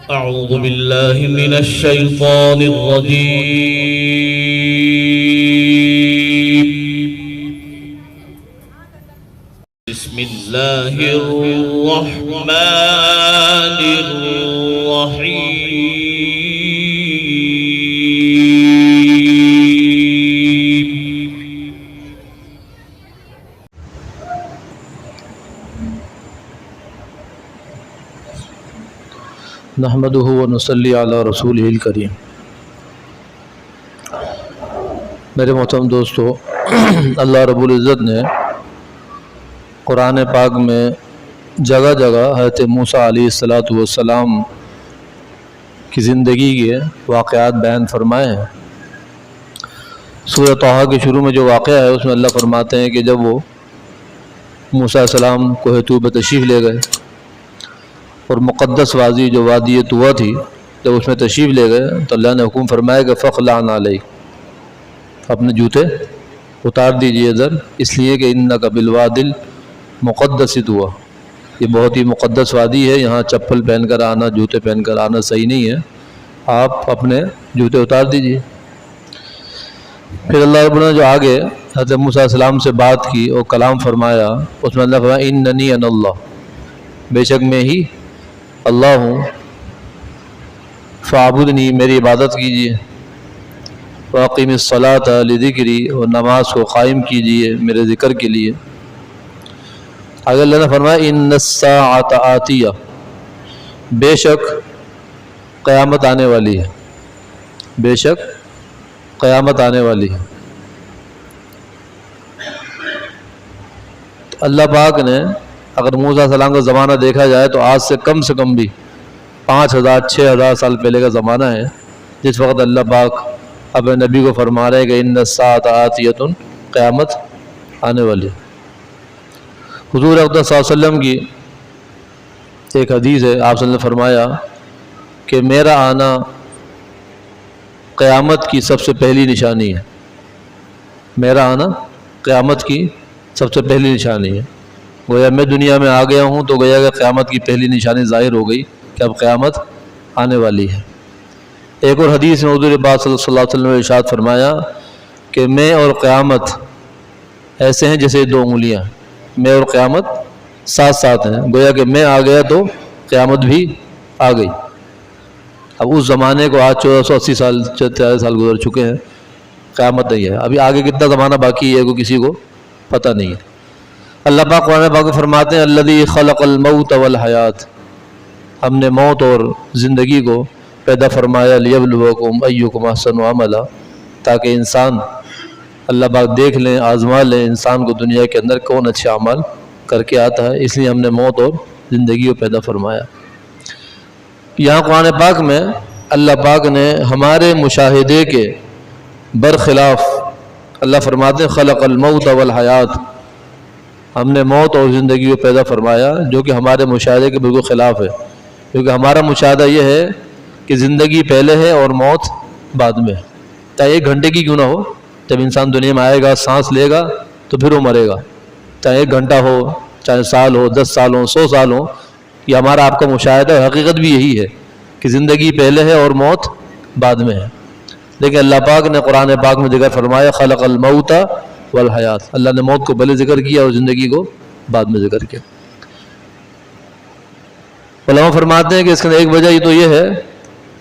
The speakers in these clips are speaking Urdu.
أعوذ بالله من الشيطان الرجيم. بسم الله الرحمن الرحيم. نحمده ونصلی علی رسولہ الکریم. میرے محترم دوستو، اللہ رب العزت نے قرآن پاک میں جگہ جگہ حضرت موسیٰ علیہ السلام کی زندگی کے واقعات بیان فرمائے ہیں. سورہ طٰہٰ کے شروع میں جو واقعہ ہے اس میں اللہ فرماتے ہیں کہ جب وہ موسیٰ علیہ السلام کوہ طور پہ تشریف لے گئے اور مقدس وادی جو وادی طویٰ تھی، جب اس میں تشریف لے گئے تو اللہ نے حکم فرمایا کہ فخلع علیک، اپنے جوتے اتار دیجئے ادھر، اس لیے کہ انک بالوادی المقدس طویٰ، یہ بہت ہی مقدس وادی ہے، یہاں چپل پہن کر آنا، جوتے پہن کر آنا صحیح نہیں ہے، آپ اپنے جوتے اتار دیجئے. پھر اللہ رب نے جو آگے حضرت موسیٰ علیہ السلام سے بات کی اور کلام فرمایا، اس میں اللہ فرمایا اننی انا اللہ، بے شک میں ہی اللہ ہوں، فاعبدنی، میری عبادت کیجیے، واقیم الصلاۃ لذکری، اور نماز کو قائم کیجیے میرے ذکر کے لیے. آگے اللہ نے فرمایا ان الساعۃ آتیہ، بے شک قیامت آنے والی ہے، بے شک قیامت آنے والی ہے. اللہ پاک نے اگر موسیٰ علیہ السلام کا زمانہ دیکھا جائے تو آج سے کم بھی 5000-6000 سال پہلے کا زمانہ ہے، جس وقت اللہ پاک اپنے نبی کو فرما رہے کہ ان الساعۃ آتیۃ، قیامت آنے والی. حضور اقدس صلی اللہ علیہ وسلم کی ایک حدیث ہے، آپ صلی اللہ علیہ وسلم نے فرمایا کہ میرا آنا قیامت کی سب سے پہلی نشانی ہے، میرا آنا قیامت کی سب سے پہلی نشانی ہے. گویا میں دنیا میں آ گیا ہوں تو گویا کہ قیامت کی پہلی نشانی ظاہر ہو گئی کہ اب قیامت آنے والی ہے. ایک اور حدیث میں حضور پاک صلی اللہ علیہ وسلم نے ارشاد فرمایا کہ میں اور قیامت ایسے ہیں جیسے 2 انگلیاں، میں اور قیامت ساتھ ساتھ ہیں. گویا کہ میں آ گیا تو قیامت بھی آ گئی. اب اس زمانے کو آج 1480 سال 43 سال گزر چکے ہیں، قیامت نہیں ہے. ابھی آگے کتنا زمانہ باقی ہے کوئی کسی کو پتہ نہیں ہے. اللہ پاک قرآن پاک فرماتے ہیں الذی خلق الموت والحیات، ہم نے موت اور زندگی کو پیدا فرمایا لیبلوکم ایکم احسن عملا، تاکہ انسان اللہ پاک دیکھ لیں، آزما لیں انسان کو دنیا کے اندر کون اچھا عمل کر کے آتا ہے. اس لیے ہم نے موت اور زندگی کو پیدا فرمایا. یہاں قرآن پاک میں اللہ پاک نے ہمارے مشاہدے کے برخلاف اللہ فرماتے ہیں خلق الموت والحیات، ہم نے موت اور زندگی کو پیدا فرمایا، جو کہ ہمارے مشاہدے کے بالکل خلاف ہے. کیونکہ ہمارا مشاہدہ یہ ہے کہ زندگی پہلے ہے اور موت بعد میں، چاہے 1 گھنٹے کی کیوں نہ ہو. جب انسان دنیا میں آئے گا، سانس لے گا تو پھر وہ مرے گا، چاہے 1 گھنٹہ ہو، چاہے سال ہو، 10 سال ہو، 100 سال ہو. یہ ہمارا آپ کا مشاہدہ ہے، حقیقت بھی یہی ہے کہ زندگی پہلے ہے اور موت بعد میں ہے. لیکن اللہ پاک نے قرآن پاک میں ذکر فرمایا خلق الموت والحیات، اللہ نے موت کو پہلے ذکر کیا اور زندگی کو بعد میں ذکر کیا. علماء فرماتے ہیں کہ اس کی ایک وجہ یہ تو یہ ہے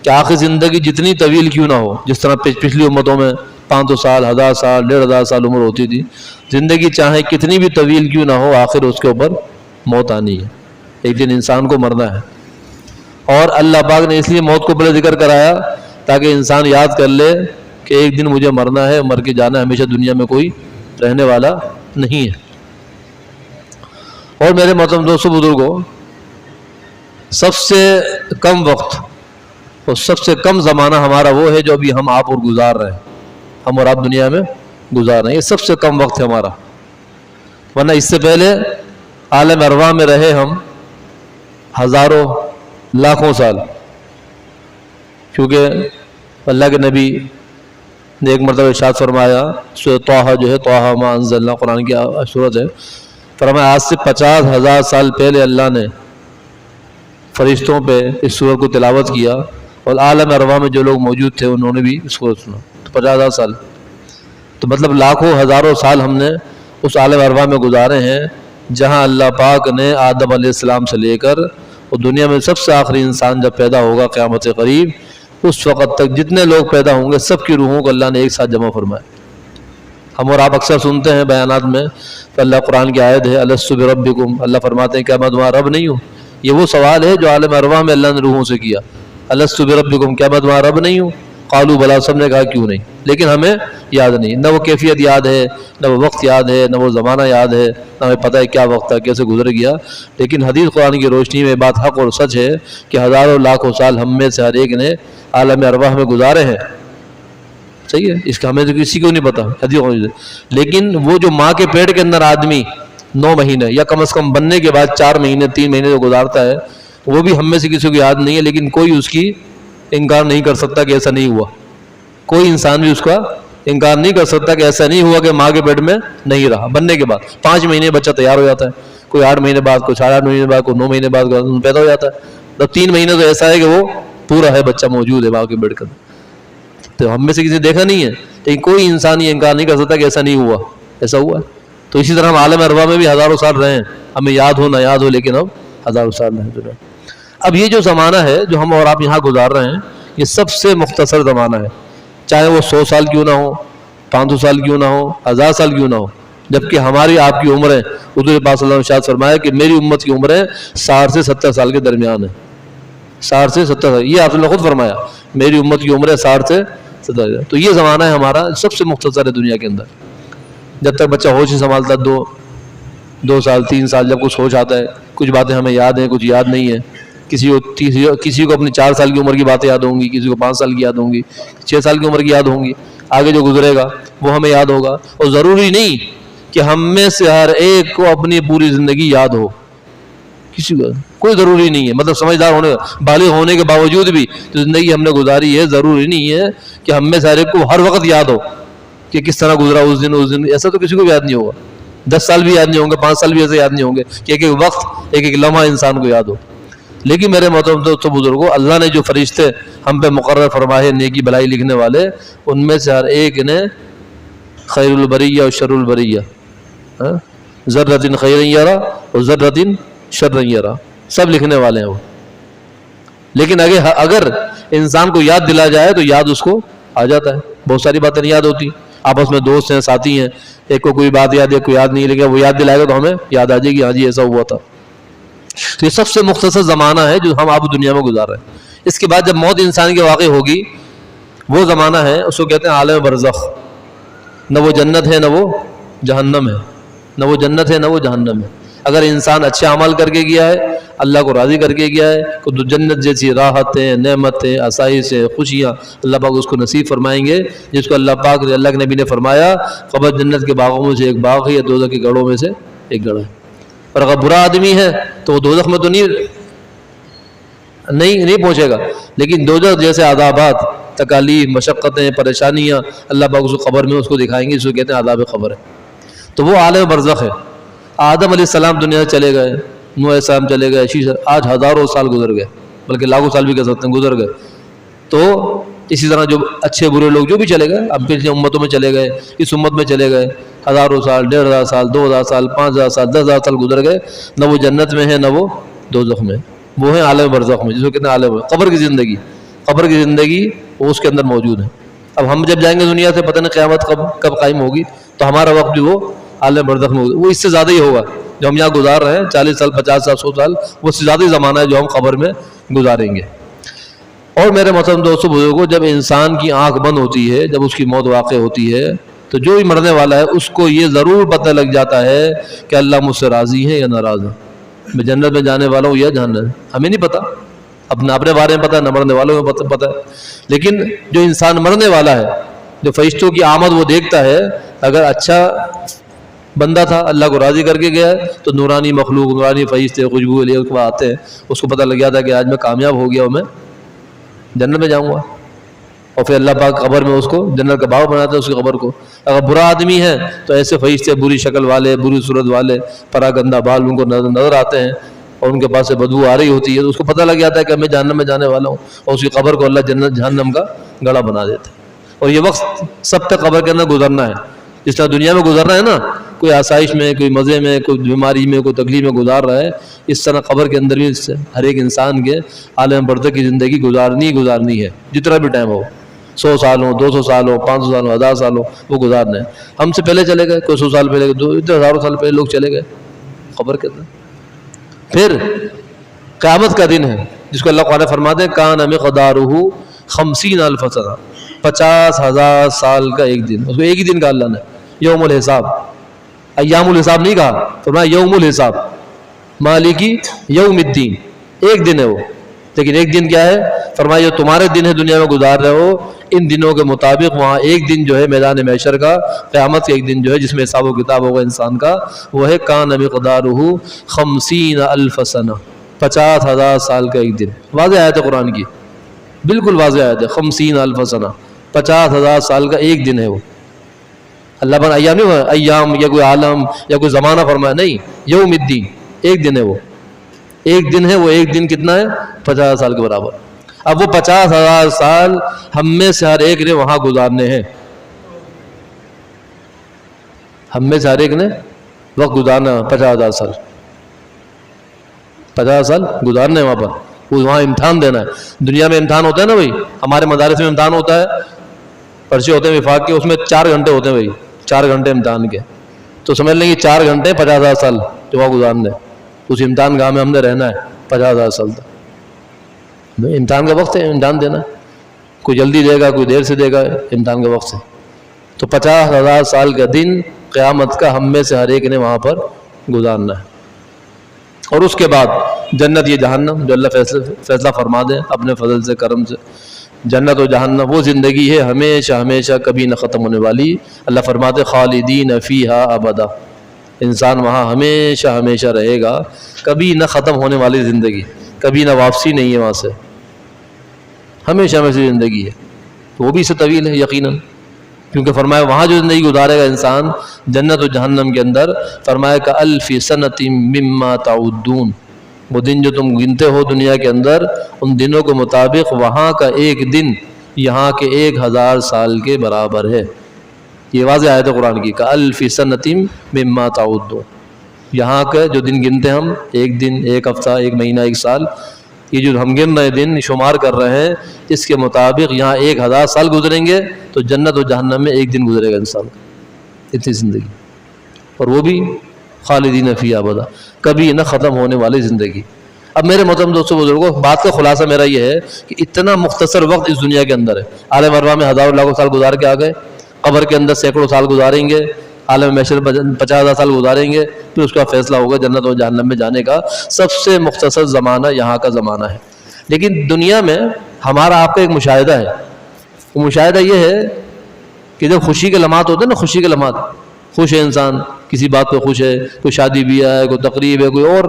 کہ آخر زندگی جتنی طویل کیوں نہ ہو، جس طرح پچھلی امتوں میں 500 سال، 1000 سال، 1500 سال عمر ہوتی تھی، زندگی چاہے کتنی بھی طویل کیوں نہ ہو آخر اس کے اوپر موت آنی ہے، ایک دن انسان کو مرنا ہے. اور اللہ پاک نے اس لیے موت کو پہلے ذکر کرایا تاکہ انسان یاد کر لے کہ ایک دن مجھے مرنا ہے، مر کے جانا ہے، ہمیشہ دنیا میں کوئی رہنے والا نہیں ہے. اور میرے محترم دوستو بزرگوں، سب سے کم وقت اور سب سے کم زمانہ ہمارا وہ ہے جو ابھی ہم آپ اور گزار رہے ہیں، ہم اور آپ دنیا میں گزار رہے ہیں، یہ سب سے کم وقت ہے ہمارا. ورنہ اس سے پہلے عالم ارواح میں رہے ہم ہزاروں لاکھوں سال. کیونکہ اللہ کے نبی نے ایک مرتبہ ارشاد فرمایا، سورہ طٰہٰ جو ہے، طٰہٰ ما انزلنا، قرآن کی سورت ہے، فرمایا آج سے 50,000 سال پہلے اللہ نے فرشتوں پہ اس سورت کو تلاوت کیا، اور عالم ارواح میں جو لوگ موجود تھے انہوں نے بھی اس کو سنا، تو 50,000 سال، تو مطلب لاکھوں ہزاروں سال ہم نے اس عالم ارواح میں گزارے ہیں، جہاں اللہ پاک نے آدم علیہ السلام سے لے کر اور دنیا میں سب سے آخری انسان جب پیدا ہوگا قیامت قریب، اس وقت تک جتنے لوگ پیدا ہوں گے سب کی روحوں کو اللہ نے ایک ساتھ جمع فرمایا۔ ہم اور آپ اکثر سنتے ہیں بیانات میں کہ اللہ قرآن کی آیت ہے الست بربکم، اللہ فرماتے ہیں کیا میں تمہارا رب نہیں ہوں؟ یہ وہ سوال ہے جو عالم ارواح میں اللہ نے روحوں سے کیا، الست بربکم، کیا میں تمہارا رب نہیں ہوں؟ قالوا بلا، سب نے کہا کیوں نہیں، لیکن ہمیں یاد نہیں، نہ وہ کیفیت یاد ہے، نہ وہ وقت یاد ہے، نہ وہ زمانہ یاد ہے، نہ ہمیں پتہ ہے کیا وقت تھا، کیسے گزر گیا۔ لیکن حدیث قرآن کی روشنی میں بات حق اور سچ ہے کہ ہزاروں لاکھوں سال ہم میں سے ہر ایک نے عالم ارواح میں گزارے ہیں، صحیح ہے، اس کا ہمیں تو کسی کو نہیں پتا حدیث۔ لیکن وہ جو ماں کے پیٹ کے اندر آدمی 9 مہینے یا کم از کم بننے کے بعد 4 مہینے 3 مہینے جو گزارتا ہے، وہ بھی ہم میں سے کسی کو یاد نہیں ہے، لیکن کوئی اس کی انکار نہیں کر سکتا کہ ایسا نہیں ہوا، کوئی انسان بھی اس کا انکار نہیں کر سکتا کہ ایسا نہیں ہوا کہ ماں کے پیٹ میں نہیں رہا۔ بننے کے بعد 5 مہینے بچہ تیار ہو جاتا ہے، کوئی 8 مہینے بعد، کوئی 8.5 مہینے بعد، کوئی 9 مہینے بعد پیدا ہو جاتا ہے، تو 3 مہینے تو ایسا ہے کہ وہ پورا ہے، بچہ موجود ہے ماں کے پیٹ کے اندر، تو ہم میں سے کسی نے دیکھا نہیں ہے، لیکن کوئی انسان یہ انکار نہیں کر سکتا کہ ایسا نہیں ہوا، ایسا ہوا ہے۔ تو اسی طرح ہم عالم ارواح میں بھی ہزاروں سال رہے ہیں، ہمیں یاد ہو نہ یاد ہو، لیکن ہم ہزاروں سال رہے۔ اب یہ جو زمانہ ہے جو ہم اور آپ یہاں گزار رہے ہیں، یہ سب سے مختصر زمانہ ہے، چاہے وہ 100 سال کیوں نہ ہو، 500 سال کیوں نہ ہو، 1000 سال کیوں نہ ہو، جبکہ ہماری آپ کی عمریں حضور پاک صلی اللہ علیہ وسلم نے ارشاد فرمایا کہ میری امت کی عمریں 60 سے 70 سال کے درمیان ہیں، 60 سے 70 سال، یہ آپ نے خود فرمایا میری امت کی عمریں 60 سے 70، تو یہ زمانہ ہے ہمارا سب سے مختصر ہے دنیا کے اندر، جب تک بچہ ہوش ہی سنبھالتا ہے، 2 سال 3 سال، جب کچھ ہوش آتا ہے، کچھ باتیں ہمیں یاد ہیں، کچھ یاد نہیں ہے، کسی کو اپنی 4 سال کی عمر کی باتیں یاد ہوں گی، کسی کو 5 سال کی یاد ہوں گی، 6 سال کی عمر کی یاد ہوں گی، آگے جو گزرے گا وہ ہمیں یاد ہوگا، اور ضروری نہیں کہ ہم میں سے ہر ایک کو اپنی پوری زندگی یاد ہو، کسی کو کوئی ضروری نہیں ہے، مطلب سمجھدار ہونے بالغ ہونے کے باوجود بھی جو زندگی ہم نے گزاری ہے، ضروری نہیں ہے کہ ہم میں سے ہر ایک کو ہر وقت یاد ہو کہ کس طرح گزرا اس دن، ایسا تو کسی کو بھی یاد نہیں ہوگا، 10 سال بھی یاد نہیں ہوں گے، 5 سال بھی ایسے یاد نہیں ہوں گے کہ ایک ایک وقت ایک ایک لمحہ انسان کو یاد ہو۔ لیکن میرے محترم دوستو بزرگوں، اللہ نے جو فرشتے ہم پہ مقرر فرمائے نیکی بلائی لکھنے والے، ان میں سے ہر ایک نے خیر البریہ اور شر البریہ، ذرۃ خیر یرا اور ذرۃ شر یرا، سب لکھنے والے ہیں وہ۔ لیکن اگر انسان کو یاد دلا جائے تو یاد اس کو آ جاتا ہے، بہت ساری باتیں نہیں یاد ہوتی، آپس میں دوست ہیں، ساتھی ہیں، ایک کو کوئی بات یاد ہے، کوئی یاد نہیں، لیکن وہ یاد دلائے گا تو ہمیں یاد آ جائے گی، ہاں جی ایسا ہوا تھا۔ تو یہ سب سے مختصر زمانہ ہے جو ہم آپ دنیا میں گزار رہے ہیں۔ اس کے بعد جب موت انسان کے واقع ہوگی، وہ زمانہ ہے، اس کو کہتے ہیں عالم برزخ، نہ وہ جنت ہے نہ وہ جہنم ہے، نہ وہ جنت ہے نہ وہ جہنم ہے۔ اگر انسان اچھے عمل کر کے گیا ہے، اللہ کو راضی کر کے گیا ہے، تو جنت جیسی راحتیں، نعمتیں، آسائشیں، خوشیاں اللہ پاک اس کو نصیب فرمائیں گے، جس کو اللہ کے نبی نے فرمایا قبر جنت کے باغوں میں سے ایک باغ ہے یا دوزخ کے گڑھوں میں سے ایک گڑھ ہے۔ اور اگر برا آدمی ہے تو وہ دوزخ میں تو نہیں پہنچے گا، لیکن دوزخ جیسے عذابات، تکالیف، مشقتیں، پریشانیاں اللہ پاک اس کو قبر میں اس کو دکھائیں گے، اس کو کہتے ہیں عذاب قبر ہے۔ تو وہ عالم برزخ ہے۔ آدم علیہ السلام دنیا سے چلے گئے، نوح علیہ السلام چلے گئے، آج ہزاروں سال گزر گئے، بلکہ لاکھوں سال بھی کہہ سکتے ہیں گزر گئے۔ تو اسی طرح جو اچھے برے لوگ جو بھی چلے گئے، اب پچھلی امتوں میں چلے گئے، اس امت میں چلے گئے، ہزاروں سال، 1500 سال، 2000 سال، 5000 سال، 10,000 سال گزر گئے، نہ وہ جنت میں ہے نہ وہ دوزخ میں، وہ ہیں عالم برزخ میں، جس کو کہتے ہیں عالم قبر کی زندگی۔ قبر کی زندگی وہ اس کے اندر موجود ہے۔ اب ہم جب جائیں گے دنیا سے، پتہ نہیں قیامت کب قائم ہوگی، تو ہمارا وقت بھی وہ عالم برزخ میں ہوگا، وہ اس سے زیادہ ہی ہوگا جو ہم یہاں گزار رہے ہیں، 40 سال، 50 سال، 100 سال، وہ اس سے زیادہ ہی زمانہ ہے جو ہم قبر میں گزاریں گے۔ اور میرے محترم دوستو بزرگوں، جب انسان کی آنکھ بند ہوتی ہے، جب اس کی موت واقع ہوتی ہے، تو جو بھی مرنے والا ہے اس کو یہ ضرور پتہ لگ جاتا ہے کہ اللہ مجھ سے راضی ہے یا ناراض ہے، میں جنت میں جانے والا ہوں یا جہنم۔ ہمیں نہیں پتہ، اپنے بارے میں پتہ ہے، نہ مرنے والوں میں پتہ ہے، لیکن جو انسان مرنے والا ہے، جو فرشتوں کی آمد وہ دیکھتا ہے، اگر اچھا بندہ تھا، اللہ کو راضی کر کے گیا ہے، تو نورانی مخلوق، نورانی فرشتے خوشبو لے کے بعد آتے ہیں، اس کو پتہ لگ جاتا ہے کہ آج میں کامیاب ہو گیا ہوں، میں جنت میں جاؤں گا۔ اور پھر اللہ پاک قبر میں اس کو جنت کا باغ بناتا ہے اس کی قبر کو۔ اگر برا آدمی ہے تو ایسے فرشتے بری شکل والے، بری صورت والے، پراگندہ بال ان کو نظر آتے ہیں، اور ان کے پاس سے بدبو آ رہی ہوتی ہے تو اس کو پتہ لگ جاتا ہے کہ میں جہنم میں جانے والا ہوں، اور اس کی قبر کو اللہ جنت جہنم کا گڑھا بنا دیتا ہے۔ اور یہ وقت سب تک قبر کے اندر گزرنا ہے، جس طرح دنیا میں گزرنا ہے نا، کوئی آسائش میں، کوئی مزے میں، کوئی بیماری میں، کوئی تکلیف میں گزار رہا ہے، اس طرح قبر کے اندر بھی ہر ایک انسان کے عالم برزخ کی زندگی گزارنی ہے، جتنا بھی ٹائم ہو، 100 سال ہو، 200 سال ہو، 500 سال ہو، 1000 سال ہو، وہ گزارنا ہے۔ ہم سے پہلے چلے گئے، کوئی 100 سال پہلے، اتنے ہزاروں سال پہلے لوگ چلے گئے قبر کے اندر۔ پھر قیامت کا دن ہے جس کو اللہ قرآن فرماتے ہیں کان مقدارہ 50,000 سنہ، 50,000 سال کا ایک دن، اس کو ایک ہی دن کا اللہ نے یوم الحساب، ایام الحساب نہیں کہا، فرمایا یوم الحساب، مالکی یوم الدین، ایک دن ہے وہ۔ لیکن ایک دن کیا ہے؟ فرمایا جو تمہارے دن ہے دنیا میں گزار رہے ہو، ان دنوں کے مطابق وہاں ایک دن جو ہے میدان محشر کا، قیامت کا ایک دن جو ہے جس میں حساب و کتاب ہوگا انسان کا، وہ ہے کان مقدارہ 50,000 سنہ، 50,000 سال کا ایک دن۔ واضح آیت ہے قرآن کی، بالکل واضح آیت ہے، 50,000 سنہ، 50,000 سال کا ایک دن ہے وہ۔ اللہ پر ایام نہیں، ایام یا کوئی عالم یا کوئی زمانہ فرمایا، نہیں، یوم الدین، ایک دن ہے وہ، ایک دن ہے وہ، ایک دن کتنا ہے؟ 50,000 سال کے برابر۔ اب وہ 50,000 سال ہم میں سے ہر ایک نے وہاں گزارنے ہیں، ہم میں سے ہر ایک نے وقت گزارنا 50,000 سال، 50 سال گزارنے ہیں وہاں پر، وہاں امتحان دینا ہے۔ دنیا میں امتحان ہوتا ہے نا بھائی، ہمارے مدارس میں امتحان ہوتا ہے، پرچے ہوتے ہیں وفاق کے، اس میں 4 گھنٹے ہوتے ہیں بھائی، 4 گھنٹے امتحان کے، تو سمجھ لیں کہ 4 گھنٹے 50,000 سال جو وہاں گزارنے، اس امتحان گاہ میں ہم نے رہنا ہے 50,000 سال تک۔ امتحان کا وقت ہے، امتحان دینا، کوئی جلدی دے گا، کوئی دیر سے دے گا، امتحان کا وقت ہے۔ تو 50,000 سال کا دن قیامت کا ہم میں سے ہر ایک نے وہاں پر گزارنا ہے۔ اور اس کے بعد جنت، یہ جہنم، جو اللہ فیصلہ فرما دے اپنے فضل سے، کرم سے، جنت و جہنم وہ زندگی ہے ہمیشہ ہمیشہ کبھی نہ ختم ہونے والی۔ اللہ فرماتے خالدین فیہا ابدا، انسان وہاں ہمیشہ ہمیشہ رہے گا، کبھی نہ ختم ہونے والی زندگی، کبھی نہ واپسی نہیں ہے وہاں سے، ہمیشہ ہمیشہ زندگی ہے۔ تو وہ بھی اس سے طویل ہے یقیناً، کیونکہ فرمایا وہاں جو زندگی گزارے گا انسان جنت و جہنم کے اندر، فرمایا کألف سنۃ مما تعدون، وہ دن جو تم گنتے ہو دنیا کے اندر، ان دنوں کے مطابق وہاں کا ایک دن یہاں کے 1000 سال کے برابر ہے۔ یہ واضح آیت ہے قرآن کی، کألف سنۃ مما تعدون، یہاں کے جو دن گنتے ہم، ایک دن، ایک ہفتہ، ایک مہینہ، ایک سال، یہ جو ہم گن رہے دن شمار کر رہے ہیں، اس کے مطابق یہاں 1000 سال گزریں گے، تو جنت و جہنم میں ایک دن گزرے گا انسان کا، اتنی زندگی، اور وہ بھی خالدین فیہا ابدا، کبھی نہ ختم ہونے والی زندگی۔ اب میرے محترم دوستوں بزرگوں، بات کا خلاصہ میرا یہ ہے کہ اتنا مختصر وقت اس دنیا کے اندر ہے، عالم ارواح میں ہزاروں لاکھوں سال گزار کے آ گئے، قبر کے اندر سینکڑوں سال گزاریں گے، عالم محشر 50,000 سال گزاریں گے، پھر اس کا فیصلہ ہوگا جنت و جہنم میں جانے کا۔ سب سے مختصر زمانہ یہاں کا زمانہ ہے۔ لیکن دنیا میں ہمارا آپ کا ایک مشاہدہ ہے، وہ مشاہدہ یہ ہے کہ جب خوشی کے لمحات ہوتے ہیں نا، خوشی کے لمحات، خوش ہے انسان، کسی بات پہ خوش ہے، کوئی شادی بیاہ ہے، کوئی تقریب ہے، کوئی اور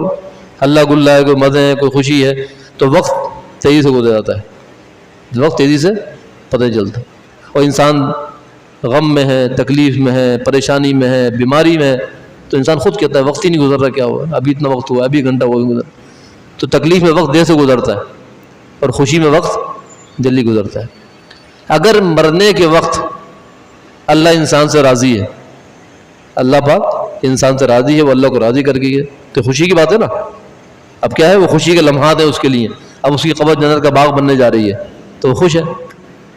ہلا گلا ہے، کوئی مزے ہے، کوئی خوشی ہے، تو وقت تیزی سے گزر جاتا ہے، وقت تیزی سے پتہ نہیں چلتا، اور انسان غم میں ہے، تکلیف میں ہے، پریشانی میں ہے، بیماری میں ہے، تو انسان خود کہتا ہے وقت ہی نہیں گزر رہا، کیا ہوا، ابھی اتنا وقت ہوا، ابھی گھنٹہ ہوا گزر۔ تو تکلیف میں وقت دیر سے گزرتا ہے، اور خوشی میں وقت جلدی گزرتا ہے۔ اگر مرنے کے وقت اللہ انسان سے راضی ہے، اللہ پاک انسان سے راضی ہے، وہ اللہ کو راضی کر کے گئے، تو خوشی کی بات ہے نا۔ اب کیا ہے، وہ خوشی کے لمحات ہیں اس کے لیے، اب اس کی قبر جنت کا باغ بننے جا رہی ہے، تو وہ خوش ہے۔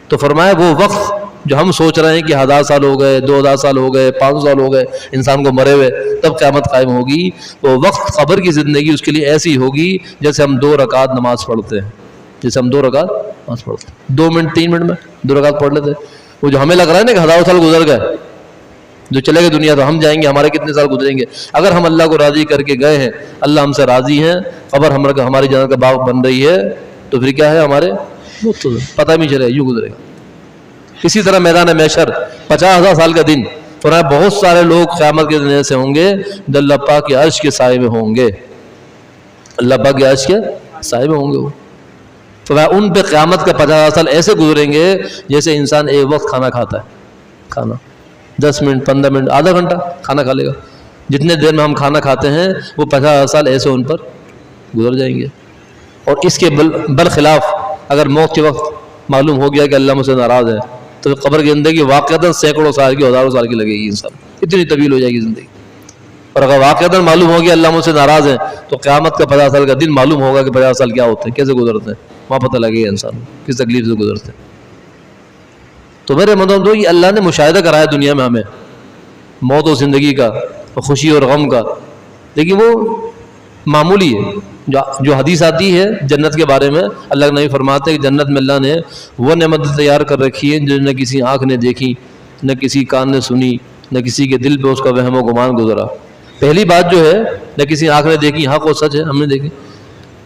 تو فرمایا وہ وقت جو ہم سوچ رہے ہیں کہ 1000 سال ہو گئے، 2000 سال ہو گئے، 500 سال ہو گئے انسان کو مرے ہوئے، تب قیامت قائم ہوگی، وہ وقت قبر کی زندگی اس کے لیے ایسی ہوگی جیسے ہم 2 رکعت نماز پڑھتے ہیں، جیسے ہم 2 رکعت نماز پڑھتے ہیں، 2 منٹ 3 منٹ میں 2 رکعت پڑھ لیتے۔ وہ جو ہمیں لگ رہا ہے نا کہ 1000 سال گزر گئے، جو چلے گئے دنیا، تو ہم جائیں گے، ہمارے کتنے سال گزریں گے؟ اگر ہم اللہ کو راضی کر کے گئے ہیں، اللہ ہم سے راضی ہیں، قبر ہماری جنت کا باغ بن رہی ہے، تو پھر کیا ہے، ہمارے پتہ بھی چلے یوں گزرے گا۔ اسی طرح میدان محشر 50,000 سال کا دن، فرمایا بہت سارے لوگ قیامت کے دن ایسے ہوں گے جو اللہ پاک کے عرش کے سائے میں ہوں گے، اللہ پاک کے عرش کے سائے میں ہوں گے وہ، فرمایا ان پہ قیامت کا 50,000 سال ایسے گزریں گے جیسے انسان ایک وقت کھانا کھاتا ہے، کھانا 10 منٹ 15 منٹ آدھا گھنٹہ کھانا کھا لے گا، جتنے دیر میں ہم کھانا کھاتے ہیں وہ 50,000 سال ایسے ان پر گزر جائیں گے. اور اس کے برخلاف اگر موت کے وقت معلوم ہو گیا کہ اللہ مجھ سے ناراض ہے تو قبر کی زندگی واقعتاً سینکڑوں سال کی ہزاروں سال کی لگے گی انسان, اتنی طویل ہو جائے گی زندگی. اور اگر واقعتاً معلوم ہو گیا اللہ مجھ سے ناراض ہے تو قیامت کا 50 سال کا دن معلوم ہوگا کہ 50 سال کیا ہوتے ہیں, کیسے گزرتے ہیں, وہاں پتہ لگے گا انسان کس تکلیف سے گزرتے ہیں. تو میرے مطلب تو یہ اللہ نے مشاہدہ کرایا دنیا میں ہمیں موت و زندگی کا, خوشی اور غم کا, لیکن وہ معمولی ہے. جو حدیث آتی ہے جنت کے بارے میں, اللہ کے نبی فرماتے ہیں کہ جنت میں اللہ نے وہ نعمت تیار کر رکھی ہے جو نہ کسی آنکھ نے دیکھی, نہ کسی کان نے سنی, نہ کسی کے دل پہ اس کا وہم و گمان گزرا. پہلی بات جو ہے نہ کسی آنکھ نے دیکھی, حق و سچ ہے ہم نے دیکھی,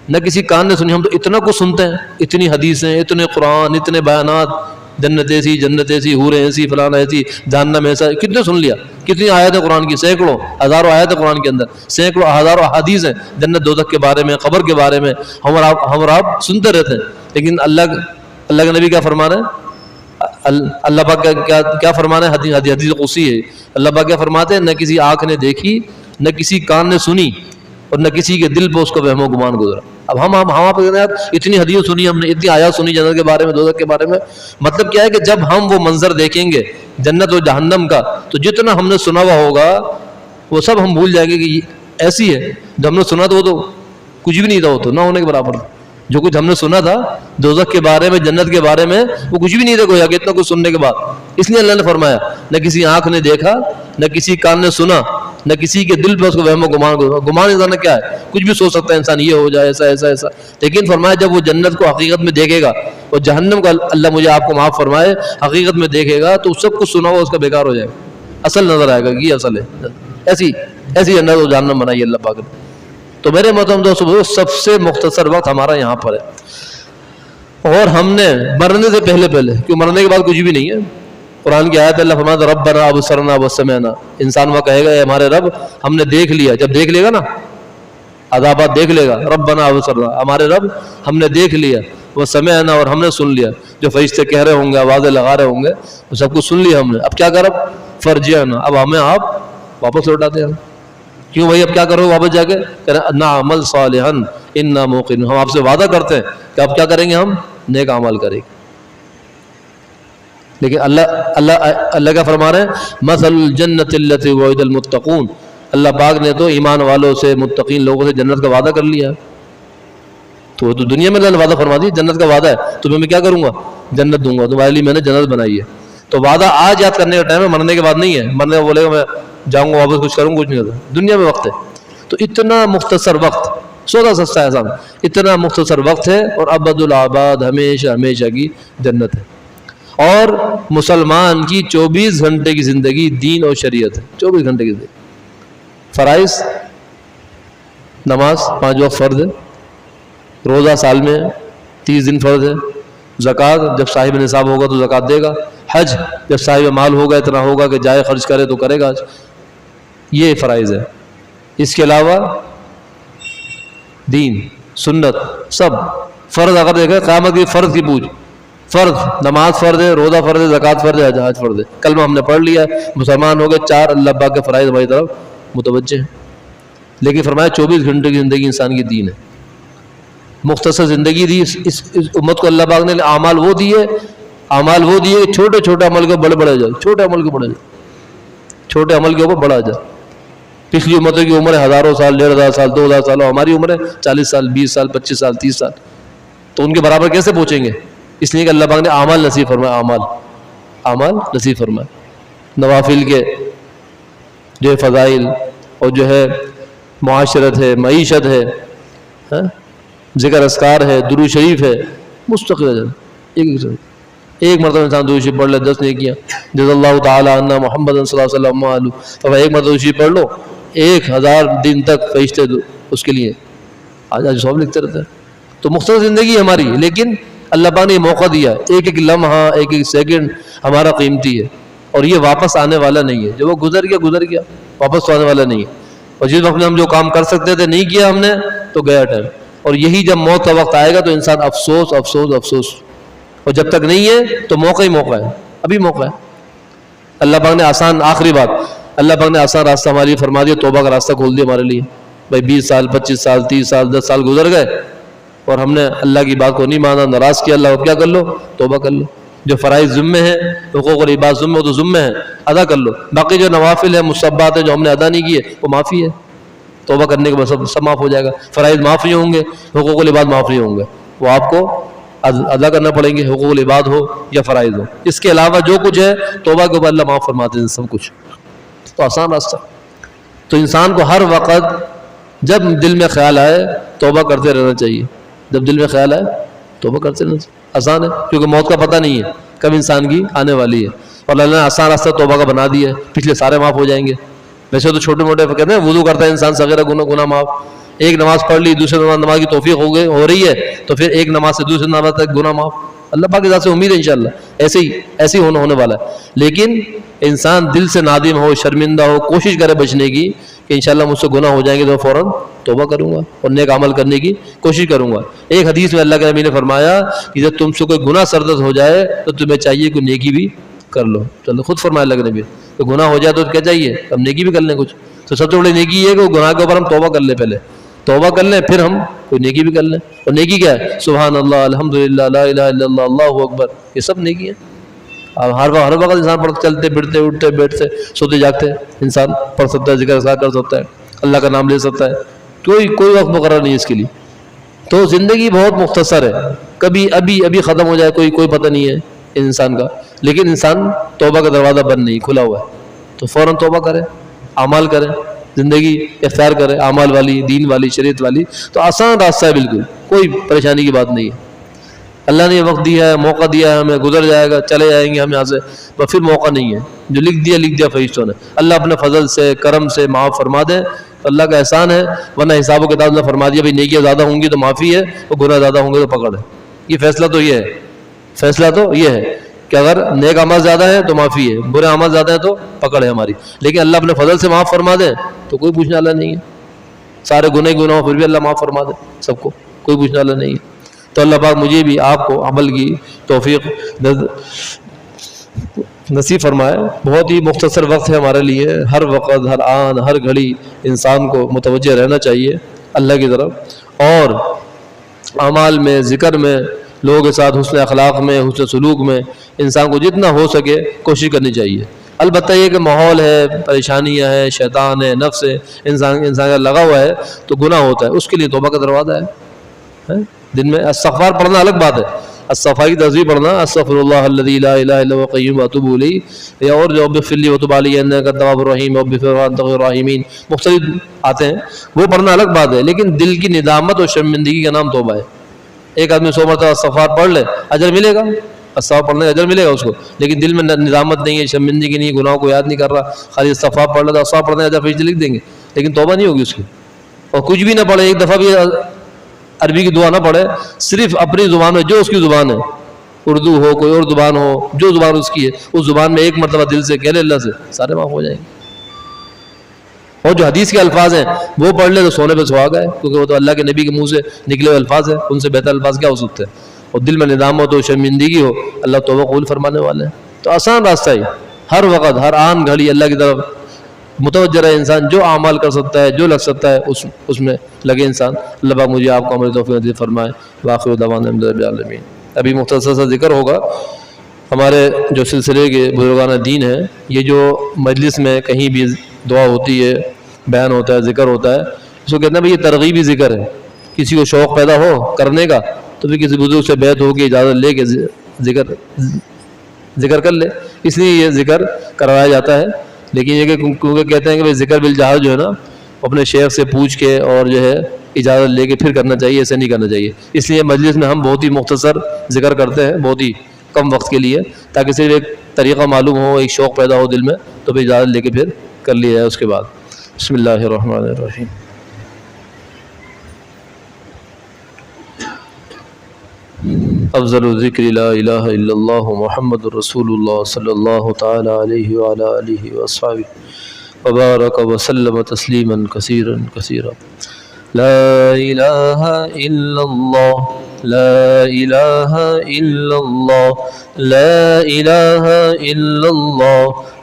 نہ کسی کان نے سنی. ہم تو اتنا کچھ سنتے ہیں, اتنی حدیثیں, اتنے قرآن, اتنے بیانات, جنت ایسی حوریں ایسی, فلانا ایسی, جہنم ایسا, کتنے سن لیا, کتنی آیتیں قرآن کی, سینکڑوں ہزاروں آیتیں قرآن کے اندر, سینکڑوں ہزاروں حدیث ہیں جنت دوزخ کے بارے میں, قبر کے بارے میں, ہم اور آپ سنتے رہتے ہیں. لیکن اللہ کے نبی کیا فرما رہے ہیں, اللہ پاک کیا فرمانا ہے, حدیث قدسی ہے. اللہ پاک کیا فرماتے ہیں, نہ کسی آنکھ نے دیکھی, نہ کسی کان نے سنی, اور نہ کسی کے دل پہ اس کا وہم و گمان گزرا. اب ہم اتنی حدیث سنی ہم نے, اتنی آیات سنی جنت کے بارے میں, دوزخ کے بارے میں. مطلب کیا ہے کہ جب ہم وہ منظر دیکھیں گے جنت و جہنم کا تو جتنا ہم نے سنا ہوا ہوگا وہ سب ہم بھول جائیں گے کہ ایسی ہے. جو ہم نے سنا تھا وہ تو کچھ بھی نہیں تھا, وہ تو نہ ہونے کے برابر. جو کچھ ہم نے سنا تھا دوزخ کے بارے میں, جنت کے بارے میں, وہ کچھ بھی نہیں تھا گویا کہ اتنا کچھ سننے کے بعد. اس لیے اللہ نے فرمایا نہ کسی آنکھ نے دیکھا, نہ کسی کان نے سنا, نہ کسی کے دل پہ اس کو وہم و گمان. گمان انسان کیا ہے, کچھ بھی سوچ سکتا ہے انسان, یہ ہو جائے ایسا ایسا ایسا. لیکن فرمایا جب وہ جنت کو حقیقت میں دیکھے گا, اور جہنم کا اللہ مجھے آپ کو معاف فرمائے حقیقت میں دیکھے گا, تو سب کچھ سنا ہوا اس کا بیکار ہو جائے گا, اصل نظر آئے گا کہ یہ اصل ہے. ایسی جنت و جہنم بنائی اللہ پاک نے. تو میرے محترم دوستو, سب سے مختصر وقت ہمارا یہاں پر ہے, اور ہم نے مرنے سے پہلے کیوں مرنے کے بعد کچھ بھی نہیں ہے. قرآن کی آیت اللہ فرماتا ہے ربنا ابصرنا وسمعنا, انسان وہ کہے گا اے ہمارے رب ہم نے دیکھ لیا. جب دیکھ لے گا نا, عذابات دیکھ لے گا, ربنا ابصرنا, ہمارے رب ہم نے دیکھ لیا, وسمعنا, اور ہم نے سن لیا. جو فرشتے کہہ رہے ہوں گے, آوازیں لگا رہے ہوں گے, وہ سب کچھ سن لیا ہم نے. اب کیا کر, فرجعنا, اب ہمیں آپ واپس لوٹاتے ہیں. کیوں بھائی, اب کیا کرو واپس جا کے, نعمل صالحا انا موقنون, ہم آپ سے وعدہ کرتے ہیں کہ اب کیا کریں گے, ہم نیک عمل کریں گے. لیکن اللہ کیا فرما رہے ہیں, مثل الجنت التی وعد المتقون, اللہ پاک نے تو ایمان والوں سے, متقین لوگوں سے جنت کا وعدہ کر لیا. تو دنیا میں اللہ نے وعدہ فرما دی, جنت کا وعدہ ہے, تمہیں میں کیا کروں گا, جنت دوں گا, تمہارے لیے میں نے جنت بنائی ہے. تو وعدہ آج یاد کرنے کا ٹائم ہے, مرنے کے بعد نہیں ہے. مرنے کا بولے گا میں جاؤں گا واپس کچھ کروں گا, کچھ نہیں ہوتا. دنیا میں وقت ہے, تو اتنا مختصر وقت, سودا سستا ہے صاحب, اتنا مختصر وقت ہے, اور ابد الآباد ہمیشہ ہمیشہ کی جنت ہے. اور مسلمان کی 24 گھنٹے کی زندگی دین اور شریعت ہے. 24 گھنٹے کی زندگی, فرائض, نماز 5 وقت فرض ہے, روزہ سال میں 30 دن فرض ہے, زکوٰۃ جب صاحب نصاب ہوگا تو زکوٰۃ دے گا, حج جب صاحب مال ہوگا اتنا ہوگا کہ جائے خرچ کرے تو کرے گا. یہ فرائض ہے. اس کے علاوہ دین, سنت, سب فرض. اگر دیکھیں قیامت کی فرض کی پوچھ, فرض نماز فرض ہے, روزہ فرض ہے, زکوٰۃ فرض ہے, حج فرض ہے. کلمہ ہم نے پڑھ لیا, مسلمان ہو گئے, 4 اللہ پاک کے فرائض ہماری طرف متوجہ ہیں. لیکن فرمایا 24 گھنٹے کی زندگی انسان کی دین ہے. مختصر زندگی دی اس امت کو اللہ پاک نے. اعمال وہ دیے, چھوٹے چھوٹے عمل کو بڑے جائے, چھوٹے عمل کو بڑے جائے, چھوٹے عمل کے اوپر بڑا جائے. پچھلی امتوں کی عمر ہے ہزاروں سال, 1500 سال, 2000 سال, ہماری عمر ہے 40 سال, 20 سال, 25 سال, 30 سال. تو ان کے برابر کیسے پہنچیں گے؟ اس لیے کہ اللہ پاک نے اعمال نصیب فرمایا, اعمال نصیب فرمایا. نوافل کے جو ہے فضائل, اور جو ہے معاشرت ہے, معیشت ہے, ذکر اذکار ہے, درود شریف ہے, مستقل. ایک مرتبہ انسان درود شریف پڑھ لے 10 نیکیاں. جزا اللہ تعالی عنا محمد صلی اللہ علیہ وسلم. تو ایک مرتبہ درود شریف پڑھ لو, 1000 دن تک فرشتے اس کے لیے آج سواب لکھتے رہتے ہیں. تو مختصر زندگی ہماری, لیکن اللہ پاک نے یہ موقع دیا, ایک ایک لمحہ, ایک ایک سیکنڈ ہمارا قیمتی ہے, اور یہ واپس آنے والا نہیں ہے. جو وہ گزر گیا, واپس تو آنے والا نہیں ہے. اور جس وقت میں ہم جو کام کر سکتے تھے نہیں کیا ہم نے, تو گیا ٹائم. اور یہی جب موت کا وقت آئے گا تو انسان افسوس افسوس افسوس, اور جب تک نہیں ہے تو موقع ہی موقع ہے, ابھی موقع ہے. اللہ پاک نے آسان, آخری بات, اللہ پاک نے آسان راستہ ہمارے لیے فرما دیا, توبہ کا راستہ کھول دیا ہمارے لیے. بھائی 20 سال 25 سال 30 سال 10 سال گزر گئے اور ہم نے اللہ کی بات کو نہیں مانا، ناراض کیا اللہ کو، کیا کر لو؟ توبہ کر لو. جو فرائض ذمے ہیں، حقوق اور عبادات ذمے، وہ تو ذمے ہیں، ادا کر لو. باقی جو نوافل ہے، مستحبات ہے، جو ہم نے ادا نہیں کیے، وہ معافی ہے. توبہ کرنے کے بعد سب معاف ہو جائے گا. فرائض معاف نہیں ہوں گے، حقوق العباد معاف نہیں ہوں گے، وہ آپ کو ادا کرنا پڑیں گے، حقوق العباد ہو یا فرائض ہو. اس کے علاوہ جو کچھ ہے توبہ کے اوپر اللہ معاف فرماتے ہیں سب کچھ. تو آسان راستہ. تو انسان کو ہر وقت جب دل میں خیال آئے توبہ کرتے رہنا چاہیے. جب دل میں خیال آئے توبہ کرتے رہنا چاہیے. آسان ہے، کیونکہ موت کا پتہ نہیں ہے کب انسان کی آنے والی ہے، اور اللہ نے آسان راستہ توبہ کا بنا دیا ہے. پچھلے سارے معاف ہو جائیں گے. ویسے تو چھوٹے موٹے کہتے ہیں وضو کرتا ہے انسان صغیرہ گناہ معاف. ایک نماز پڑھ لی، دوسرے نماز کی توفیق ہو رہی ہے تو پھر ایک نماز سے دوسری نماز تک گناہ معاف. اللہ پاک کی ذات سے امید ہے انشاءاللہ ایسے ہی ہونے والا ہے. لیکن انسان دل سے نادم ہو، شرمندہ ہو، کوشش کرے بچنے کی کہ انشاءاللہ مجھ سے گناہ ہو جائیں گے تو فوراً توبہ کروں گا اور نیک عمل کرنے کی کوشش کروں گا. ایک حدیث میں اللہ کے نبی نے فرمایا کہ جب تم سے کوئی گناہ سرزد ہو جائے تو تمہیں چاہیے کہ نیکی بھی کر لو. چلو خود فرمایا اللہ کے نبی تو گناہ ہو جائے تو کیا چاہیے؟ ہم نیکی بھی کر لیں کچھ. تو سب سے بڑی نیکی یہ ہے کہ وہ گناہ کے اوپر ہم توبہ کر لیں، پہلے توبہ کر لیں پھر ہم کوئی نیکی بھی کر لیں. اور نیکی کیا ہے؟ سبحان اللہ، الحمدللہ، لا الہ الا اللہ، اللہ اکبر، یہ سب نیکی ہے. ہر وقت انسان پڑھ چلتے پھرتے اٹھتے بیٹھتے سوتے جاگتے انسان پڑھ سکتا ہے، ذکر اذکار کر سکتا ہے، اللہ کا نام لے سکتا ہے. کوئی وقت مقرر نہیں ہے اس کے لیے. تو زندگی بہت مختصر ہے، کبھی ابھی ختم ہو جائے کوئی پتہ نہیں ہے انسان کا. لیکن انسان توبہ کا دروازہ بند نہیں، کھلا ہوا ہے. تو فوراً توبہ کرے، اعمال کرے، زندگی اختیار کرے اعمال والی، دین والی، شریعت والی. تو آسان راستہ ہے، بالکل کوئی پریشانی کی بات نہیں ہے. اللہ نے یہ وقت دیا ہے، موقع دیا ہے ہمیں، گزر جائے گا، چلے جائیں گے ہم یہاں سے، بس پھر موقع نہیں ہے. جو لکھ دیا فرشتوں نے. اللہ اپنے فضل سے کرم سے معاف فرما دے، اللہ کا احسان ہے. ورنہ حساب و کتاب نے فرما دیا بھائی نیکیاں زیادہ ہوں گی تو معافی ہے، اور گناہ زیادہ ہوں گے تو پکڑ ہے. یہ فیصلہ تو یہ ہے کہ اگر نیک اعمال زیادہ ہیں تو معافی ہے، برے اعمال زیادہ ہیں تو پکڑ ہے ہماری. لیکن اللہ اپنے فضل سے معاف فرما دے تو کوئی پوچھنے والا نہیں ہے. سارے گناہ پھر بھی اللہ معاف فرما دے سب کو، کوئی پوچھنے والا نہیں ہے. تو اللہ پاک مجھے بھی آپ کو عمل کی توفیق نصیب فرمائے. بہت ہی مختصر وقت ہے ہمارے لیے. ہر وقت، ہر آن، ہر گھڑی انسان کو متوجہ رہنا چاہیے اللہ کی طرف، اور اعمال میں، ذکر میں، لوگوں کے ساتھ حسن اخلاق میں، حسن سلوک میں انسان کو جتنا ہو سکے کوشش کرنی چاہیے. البتہ یہ کہ ماحول ہے، پریشانیاں ہیں، شیطان ہے، نفس ہے، انسان کا لگا ہوا ہے تو گناہ ہوتا ہے. اس کے لیے توبہ کا دروازہ ہے. دن میں استغفار پڑھنا الگ بات ہے، استغفار کی تصویر پڑھنا، استغفر اللہ الذی لا الہ الا هو القیوم واتوب الیہ، یا اور جو رب اغفر لی وتب علی انک التواب الرحیم رب اغفر وانت خیر الراحمین مختلف آتے ہیں، وہ پڑھنا الگ بات ہے. لیکن دل کی ندامت اور شرمندگی کا نام توبہ ہے. ایک آدمی 100 مرتبہ استغفار پڑھ لے، اجر ملے گا، استغفار پڑھنے کا اجر ملے گا اس کو. لیکن دل میں ندامت نہیں ہے، شرمندگی نہیں ہے، گناہوں کو یاد نہیں کر رہا، خالی استغفار پڑھ لیتا، استغفار پڑھنے کا اجر فرشتے لکھ دیں گے، لیکن توبہ نہیں ہوگی اس کی. اور کچھ بھی نہ پڑھے، ایک دفعہ بھی عربی کی دعا نہ پڑھے، صرف اپنی زبان میں جو اس کی زبان ہے، اردو ہو کوئی اور زبان ہو، جو زبان اس کی ہے اس زبان میں ایک مرتبہ دل سے کہہ لے اللہ سے، سارے معاف ہو جائیں گے. اور جو حدیث کے الفاظ ہیں وہ پڑھ لے تو سونے پہ سہاگا ہے، کیونکہ وہ تو اللہ کے نبی کے منہ سے نکلے ہوئے الفاظ ہیں، ان سے بہتر الفاظ کیا ہو سکتے ہیں. اور دل میں ندامت ہو، شرمندگی ہو، اللہ توبہ قبول فرمانے والے ہیں. تو آسان راستہ ہے، ہر وقت، ہر آن گھڑی اللہ کی طرف متوجہ رہے انسان، جو اعمال کر سکتا ہے، جو لگ سکتا ہے اس میں لگے انسان. اللہ پاک مجھے آپ کو عمل توفیق نصیب فرمائے. وآخر دعوانا الحمد للہ رب العالمین. ابھی مختصر سا ذکر ہوگا. ہمارے جو سلسلے کے بزرگان دین ہیں، یہ جو مجلس میں کہیں بھی دعا ہوتی ہے، بیان ہوتا ہے، ذکر ہوتا ہے، اس کو کہتے ہیں بھائی یہ ترغیبی ذکر ہے. کسی کو شوق پیدا ہو کرنے کا تو پھر کسی بزرگ سے بیعت ہو کے اجازت لے کے ذکر کر لے، اس لیے یہ ذکر کروایا جاتا ہے. لیکن یہ کہ کیونکہ کہتے ہیں کہ ذکر بالجہر جو ہے نا اپنے شیخ سے پوچھ کے اور جو ہے اجازت لے کے پھر کرنا چاہیے، ایسے نہیں کرنا چاہیے. اس لیے مجلس میں ہم بہت ہی مختصر ذکر کرتے ہیں، بہت ہی کم وقت کے لیے، تاکہ صرف ایک طریقہ معلوم ہو، ایک شوق پیدا ہو دل میں، تو پھر اجازت لے کے پھر کر لیا جائے اس کے بعد. بسم اللہ الرحمن الرحیم. افضل الذکر لا الہ الا اللہ محمد رسول اللہ صلی اللہ تعالی علیہ وعلی آلہ وصحبہ وبارک وسلم تسلیما کثیرا کثیرا. لا الہ الا اللہ، لا الہ الا اللہ، لا الہ الا اللہ،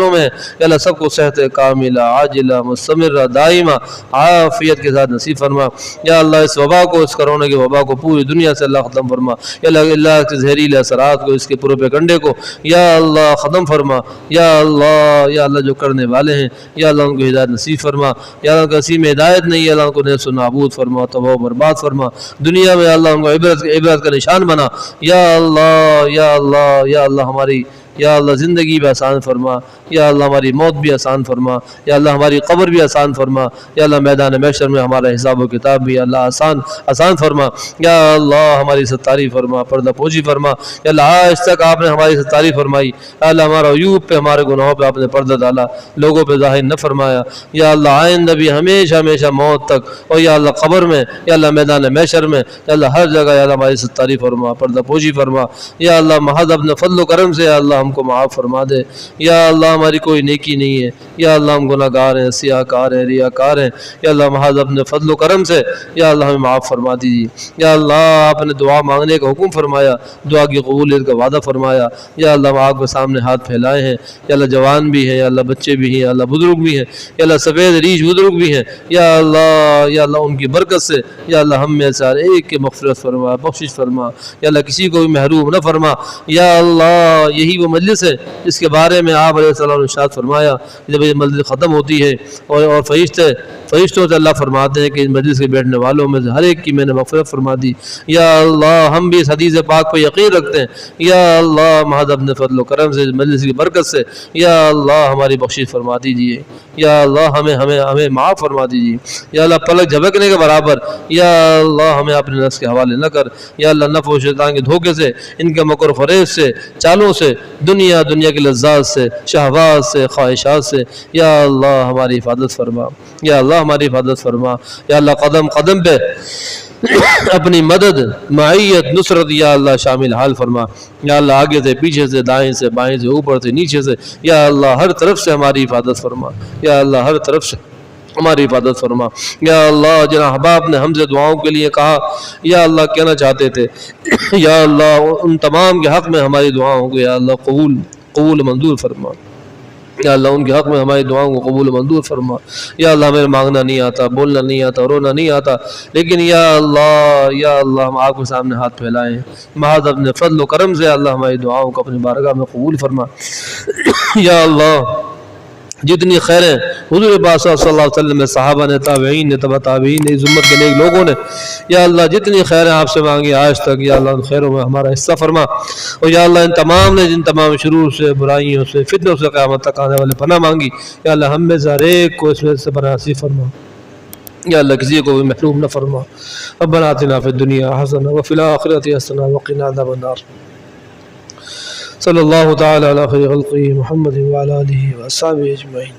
والوں میں یا اللہ سب کو صحت کاملہ عاجلہ مستمرہ دائمہ عافیت کے ساتھ نصیب فرما یا اللہ اس وبا کو اس کرونا کی وبا کو پوری دنیا سے اللہ ختم فرما یا اللہ کے زہریلے اثرات کو اس کے پروپیگنڈے کو یا اللہ ختم فرما یا اللہ جو کرنے والے ہیں یا اللہ ان کو ہدایت نصیب فرما یا اللہ کسی میں ہدایت نہیں یا اللہ ان کو نیست و نابود فرما تباہ و برباد فرما دنیا میں یا اللہ ان کو عبرت کا نشان بنا یا اللہ ہماری یا اللہ زندگی بھی آسان فرما یا اللہ ہماری موت بھی آسان فرما یا اللہ ہماری قبر بھی آسان فرما یا اللہ میدان محشر میں ہمارا حساب و کتاب بھی اللہ آسان فرما یا اللہ ہماری ستاری فرما پردہ پوشی فرما یا اللہ آج تک آپ نے ہماری ستاری فرمائی یا اللہ ہمارا عیوب پہ ہمارے گناہوں پہ آپ نے پردہ ڈالا لوگوں پہ ظاہر نہ فرمایا یا اللہ آئندہ بھی ہمیشہ موت تک اور یا اللہ قبر میں یا اللہ میدان محشر میں یا اللہ ہر جگہ یا اللہ ہماری ستاری فرما پردہ پوشی فرما یا اللہ محض اپنے فضل و کرم سے یا اللہ ہم کو معاف فرما دے یا اللہ ہماری کوئی نیکی نہیں ہے یا اللہ ہم گناہ گار ہیں سیاہ کار ہیں ریاء کار ہیں یا اللہ محض اپنے فضل و کرم سے یا اللہ ہمیں معاف فرما دیجیے یا اللہ آپ نے دعا مانگنے کا حکم فرمایا دعا کی قبولیت کا وعدہ فرمایا یا اللہ ہم آپ کے سامنے ہاتھ پھیلائے ہیں یا اللہ جوان بھی ہیں یا اللہ بچے بھی ہیں یا اللہ بزرگ بھی ہیں یا اللہ سفید ریش بزرگ بھی ہیں یا اللہ ان کی برکت سے یا اللہ ہم میں سے ہر ایک کے مغفرت فرما بخشش فرما یا اللہ کسی کو بھی محروم نہ فرما یا اللہ یہی وہ مجلس ہے جس کے بارے میں آپ علیہ السلام نے ارشاد فرمایا جب یہ مجلس ختم ہوتی ہے اور فرشتوں سے اللہ فرماتے ہیں کہ اس مجلس کے بیٹھنے والوں میں سے ہر ایک کی میں نے مغفرت فرما دی یا اللہ ہم بھی اس حدیث پاک پہ یقین رکھتے ہیں یا اللہ محض اپنے فضل و کرم سے مجلس کی برکت سے یا اللہ ہماری بخشش فرما دیجیے یا اللہ ہمیں معاف فرما دیجیے یا اللہ پلک جھپکنے کے برابر یا اللہ ہمیں اپنے نفس کے حوالے نہ کر یا اللہ نفس و شیطان کے دھوکے سے ان کے مکر و فریب سے چالوں سے دنیا کی لذات سے شہوات سے خواہشات سے یا اللہ ہماری حفاظت فرما یا اللہ ہماری حفاظت فرما یا اللہ قدم قدم پہ اپنی مدد معیت نصرت یا اللہ شامل حال فرما یا اللہ آگے سے پیچھے سے دائیں سے بائیں سے اوپر سے نیچے سے یا اللہ ہر طرف سے ہماری حفاظت فرما یا اللہ ہر طرف سے ہماری حفاظت فرما یا اللہ جن احباب نے ہم سے دعاؤں کے لیے کہا یا اللہ کہنا چاہتے تھے یا اللہ ان تمام کے حق میں ہماری دعاؤں کو یا اللہ قبول منظور فرما یا اللہ ان کے حق میں ہماری دعاؤں کو قبول منظور فرما یا اللہ ہمیں مانگنا نہیں آتا بولنا نہیں آتا رونا نہیں آتا لیکن یا اللہ ہم آپ کے سامنے ہاتھ پھیلائیں محض اپنے فضل و کرم سے اللہ ہماری دعاؤں کو اپنی بارگاہ میں قبول فرما یا اللہ جتنی خیریں حضور پاک صلی اللہ علیہ وسلم نے صحابہ نے تابعین نے تبع تابعین نے اس امت کے نیک لوگوں نے یا اللہ جتنی خیریں آپ سے مانگی آج تک یا اللہ ان خیروں میں ہمارا حصہ فرما اور یا اللہ ان تمام نے جن تمام شرور سے برائیوں سے فتنوں سے قیامت تک آنے والے پناہ مانگی یا اللہ ہم میں سے ہر ایک کو اس میں سے پناہ نصیب فرما یا اللہ کسی کو بھی محروم نہ فرما ربنا آتنا فی الدنیا حسنہ وفی الآخرۃ حسنہ وقنا عذاب النار صلی اللہ تعالی علی خیر خلقہ محمد وعلی آلہ وصحبہ اجمعین.